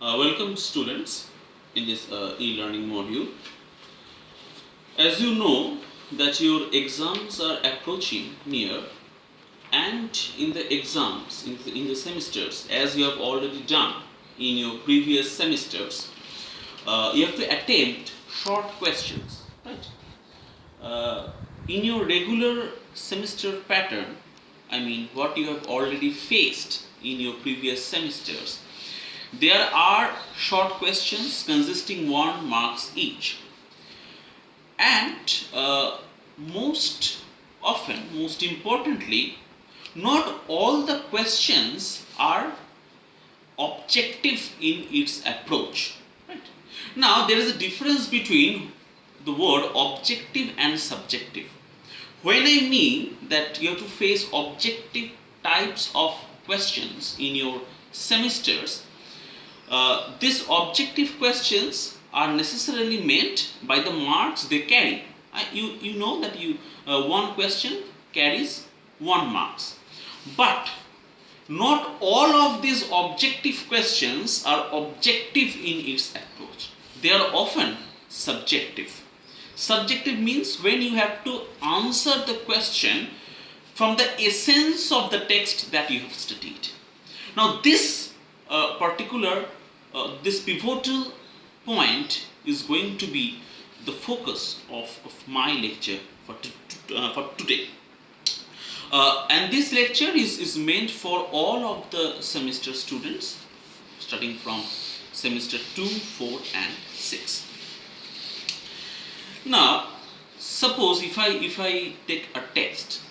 Welcome students in this e-learning module. As you know that your exams are approaching near, and in the exams, in the semesters, as you have already done in your previous semesters, you have to attempt short questions, right? In your regular semester pattern, I mean what you have already faced in your previous semesters, there are short questions consisting 1 marks each, and most often, most importantly, not all the questions are objective in its approach. Right? Now there is a difference between the word objective and subjective. When I mean that you have to face objective types of questions in your semesters, these objective questions are necessarily meant by the marks they carry. You know that one question carries 1 marks, but not all of these objective questions are objective in its approach. They are often subjective. Subjective means when you have to answer the question from the essence of the text that you have studied. Now this this pivotal point is going to be the focus of my lecture for today. And this lecture is meant for all of the semester students starting from semester 2, 4 and 6. Now suppose if I take a text,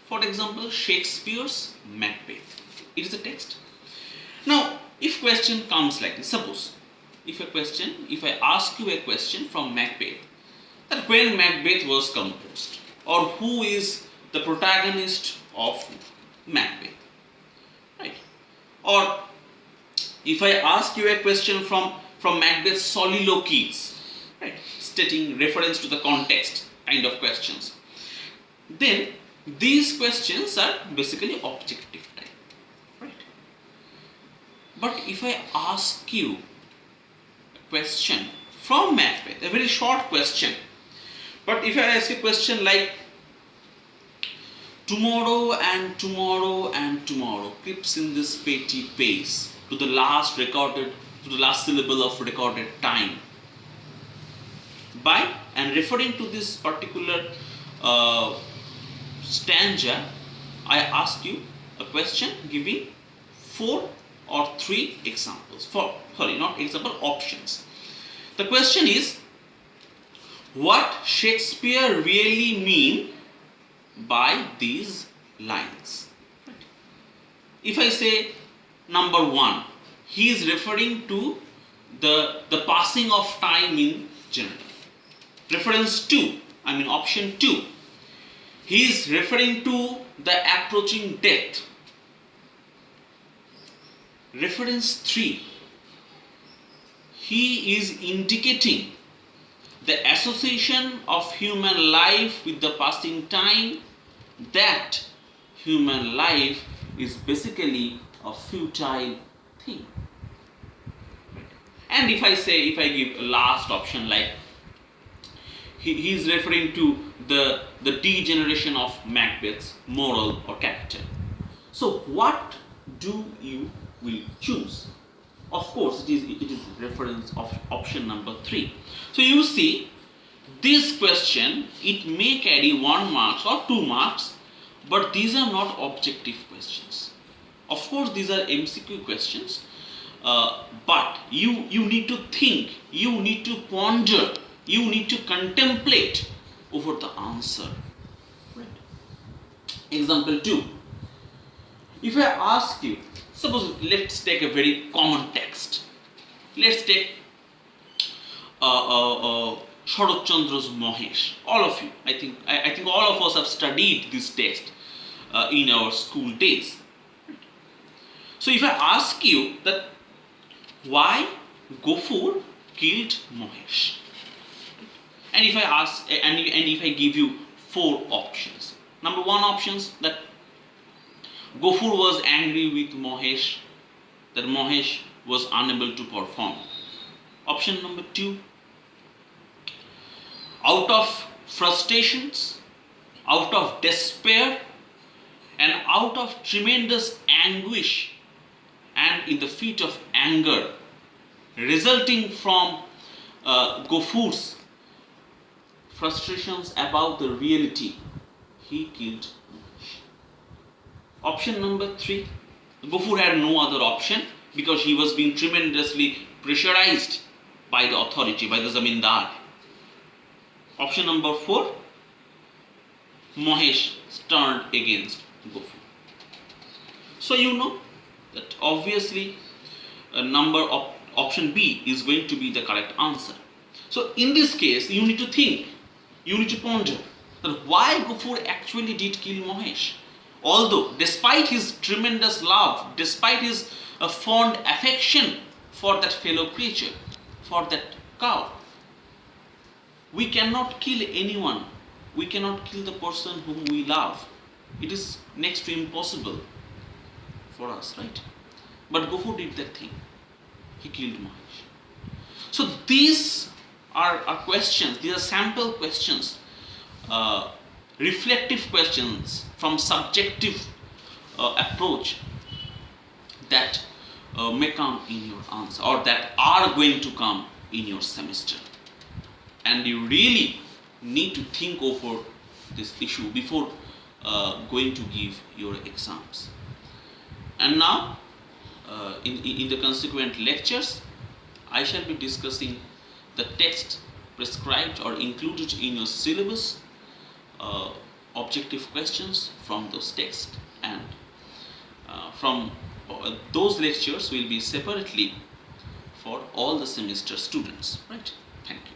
for example Shakespeare's Macbeth. It is a text. Now if question comes like this, suppose if I ask you a question from Macbeth, that when Macbeth was composed, or who is the protagonist of Macbeth, right? Or if I ask you a question from Macbeth's soliloquies, right, stating reference to the context kind of questions, then these questions are basically objective type, right? But if I ask you a question from Macbeth, a very short question, but if I ask a question like tomorrow and tomorrow and tomorrow creeps in this petty pace to the last syllable of recorded time, by and referring to this particular stanza, I ask you a question giving 4 or 3 examples. Options. The question is, what Shakespeare really mean by these lines? If I say number 1, he is referring to the passing of time in general. Reference 2, option 2, he is referring to the approaching death. Reference 3, he is indicating the association of human life with the passing time, that human life is basically a futile thing. And if I give a last option like he is referring to the degeneration of Macbeth's moral or character. So what do you will choose? Of course, it is reference of option number 3. So you see, this question, it may carry 1 marks or 2 marks, but these are not objective questions. Of course, these are MCQ questions, but you need to think, you need to ponder, you need to contemplate over the answer. Right? Example 2. If I ask you, suppose let's take a very common text. Let's take Sharat Chandra's Mahesh. All of you, I think all of us have studied this text in our school days. So if I ask you that why Gofur killed Mahesh, and if I give you 4 options. Number 1 options, that Gofur was angry with Mahesh, that Mahesh was unable to perform. Option number 2, out of frustrations, out of despair, and out of tremendous anguish and in the fit of anger resulting from Gofur's frustrations about the reality, he killed Mohesh. Option number 3, Gofur had no other option because he was being tremendously pressurized by the authority, by the zamindar. Option number 4, Mohesh turned against Gofur. So you know that obviously option B is going to be the correct answer. So in this case, you need to think, you need to ponder that why Gofur actually did kill Mohesh. Although, despite his tremendous love, despite his fond affection for that fellow creature, for that cow, we cannot kill anyone. We cannot kill the person whom we love. It is next to impossible for us, right? But Gofur did that thing. He killed Mohesh. So these are questions, these are sample questions, reflective questions from subjective approach that may come in your answer, or that are going to come in your semester. And you really need to think over this issue before going to give your exams. And now, in the consequent lectures, I shall be discussing the text prescribed or included in your syllabus, objective questions from those texts, and from those lectures will be separately for all the semester students, right? Thank you.